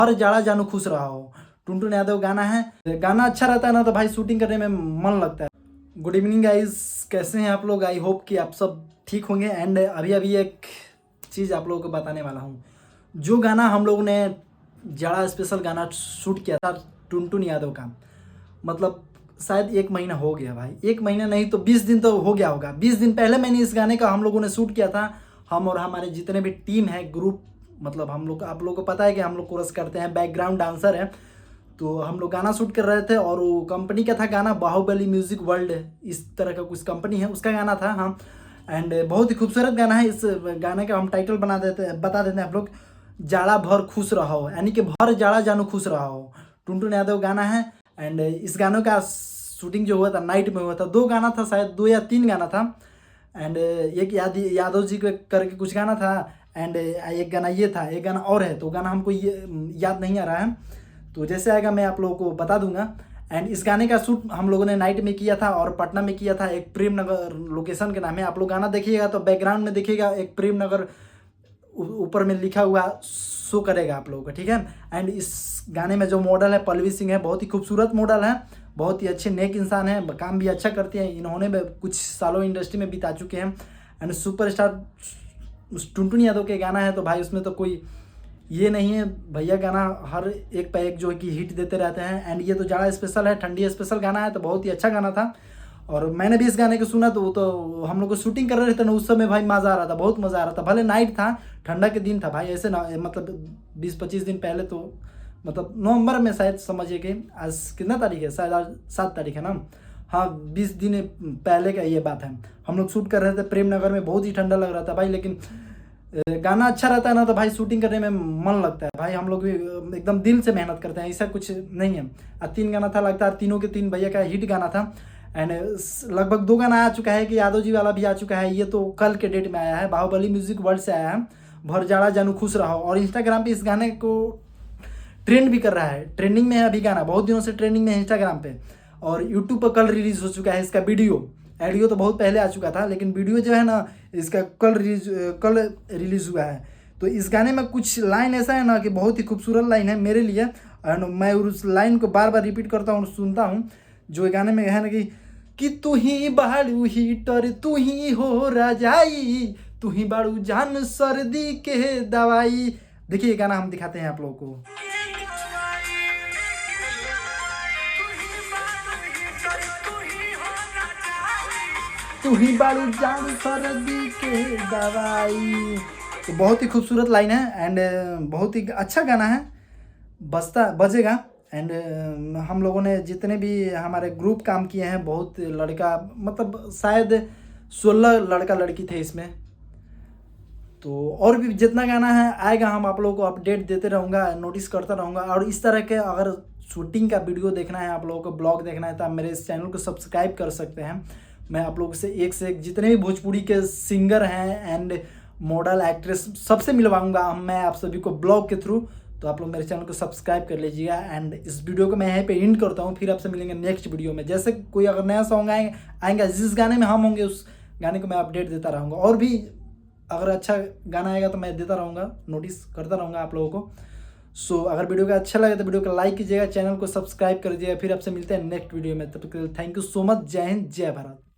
हर जाड़ा जानू खुश रहा हो, टुनटुन यादव गाना है। गाना अच्छा रहता है ना तो भाई शूटिंग करने में मन लगता है। गुड इवनिंग गाइस, कैसे हैं आप लोग? आई होप कि आप सब ठीक होंगे। एंड अभी एक चीज़ आप लोगों को बताने वाला हूँ। जो गाना हम लोगों ने जाड़ा स्पेशल गाना शूट किया था टुनटुन यादव का, मतलब शायद 1 महीना हो गया भाई, 1 महीना नहीं तो 20 दिन तो हो गया होगा। 20 दिन पहले मैंने इस गाने का हम लोगों ने शूट किया था। हम और हमारे जितने भी टीम है, ग्रुप, मतलब हम लोग, आप लोगों को पता है कि हम लोग कोरस करते हैं, बैकग्राउंड डांसर हैं। तो हम लोग गाना शूट कर रहे थे और वो कंपनी का था गाना, बाहुबली म्यूजिक वर्ल्ड इस तरह का कुछ कंपनी है, उसका गाना था। हाँ, एंड बहुत ही खूबसूरत गाना है। इस गाने का हम टाइटल बता देते हैं आप लोग, जाड़ा भर खुश रहो, यानी कि भर जाड़ा जानू खुश रहो, टुनटुन यादव गाना है। एंड इस गानों का शूटिंग जो हुआ था नाइट में हुआ था। 2 गाना था, शायद 2 या 3 गाना था। एंड एक यादव जी को करके कुछ गाना था। एंड एक गाना ये था, एक गाना और है, तो गाना हमको ये याद नहीं आ रहा है, तो जैसे आएगा मैं आप लोगों को बता दूंगा। एंड इस गाने का शूट हम लोगों ने नाइट में किया था और पटना में किया था। एक प्रेम नगर लोकेशन के नाम है। आप लोग गाना देखिएगा तो बैकग्राउंड में देखिएगा एक प्रेम नगर ऊपर में लिखा हुआ शो करेगा आप लोगों को, ठीक है। एंड इस गाने में जो मॉडल है पल्लवी सिंह है, बहुत ही खूबसूरत मॉडल है, बहुत ही अच्छे नेक इंसान है, काम भी अच्छा करती हैं। इन्होंने कुछ सालों इंडस्ट्री में बिता चुके हैं। एंड सुपरस्टार टुनटुन यादव के गाना है तो भाई उसमें तो कोई ये नहीं है भैया, गाना हर एक पे एक जो है कि हिट देते रहते हैं। एंड ये तो जाड़ा स्पेशल है, ठंडी स्पेशल गाना है, तो बहुत ही अच्छा गाना था। और मैंने भी इस गाने को सुना तो हम लोग को शूटिंग कर रहे थे ना, उस समय भाई मज़ा आ रहा था, बहुत मज़ा आ रहा था। भले नाइट था, ठंडा के दिन था भाई, ऐसे ना, मतलब 20-25 दिन पहले, तो मतलब नवंबर में शायद समझिए कि आज कितना तारीख है, शायद आज 7 तारीख है ना। हाँ, 20 दिन पहले का ये बात है। हम लोग शूट कर रहे थे प्रेम नगर में, बहुत ही ठंडा लग रहा था भाई, लेकिन गाना अच्छा रहता है ना तो भाई शूटिंग करने में मन लगता है भाई। हम लोग भी एकदम दिल से मेहनत करते हैं, ऐसा कुछ नहीं है। 3 गाना था, लगता है तीनों के 3 भैया का हिट गाना था। एंड लगभग 2 गाना आ चुका है कि यादव जी वाला भी आ चुका है, ये तो कल के डेट में आया है, बाहुबली म्यूजिक वर्ल्ड से आया है, भर जाड़ा जानू खुश रहो। और इंस्टाग्राम पे इस गाने को ट्रेंड भी कर रहा है, ट्रेंडिंग में है अभी गाना, बहुत दिनों से ट्रेंडिंग में है इंस्टाग्राम पे। और यूट्यूब पर कल रिलीज हो चुका है इसका वीडियो। ऑडियो तो बहुत पहले आ चुका था, लेकिन वीडियो जो है ना इसका कल रिलीज हुआ है। तो इस गाने में कुछ लाइन ऐसा है ना कि बहुत ही खूबसूरत लाइन है मेरे लिए, और मैं उस लाइन को बार बार रिपीट करता हूँ, सुनता हूँ। जो गाने में है ना कि तू ही बाड़ू हीटर, तू ही हो राजाई, तू ही बाड़ू जान सर्दी के दवाई। देखिए गाना हम दिखाते हैं आप लोगों को। तू ही बाड़ू जान सर्दी के दवाई। तो बहुत ही खूबसूरत लाइन है। एंड बहुत ही अच्छा गाना है, बजेगा। एंड हम लोगों ने जितने भी हमारे ग्रुप काम किए हैं, बहुत लड़का, मतलब शायद 16 लड़का लड़की थे इसमें। तो और भी जितना गाना है आएगा, हम आप लोगों को अपडेट देते रहूँगा, नोटिस करता रहूँगा। और इस तरह के अगर शूटिंग का वीडियो देखना है, आप लोगों को ब्लॉग देखना है, तो आप मेरे इस चैनल को सब्सक्राइब कर सकते हैं। मैं आप लोगों से एक जितने भी भोजपुरी के सिंगर हैं एंड मॉडल, एक्ट्रेस, सबसे मिलवाऊंगा मैं आप सभी को ब्लॉग के थ्रू। तो आप लोग मेरे चैनल को सब्सक्राइब कर लीजिएगा। एंड इस वीडियो को मैं यहीं पे एंड करता हूँ, फिर आपसे मिलेंगे नेक्स्ट वीडियो में। जैसे कोई अगर नया सॉन्ग आएगा जिस गाने में हम होंगे, उस गाने को मैं अपडेट देता रहूँगा। और भी अगर अच्छा गाना आएगा तो मैं देता रहूँगा, नोटिस करता रहूँगा आप लोगों को। सो अगर वीडियो का अच्छा लगे तो वीडियो को लाइक कीजिएगा, चैनल को सब्सक्राइब कर दीजिएगा। फिर आपसे मिलते हैं नेक्स्ट वीडियो में, तब तक थैंक यू सो मच। जय हिंद, जय भारत।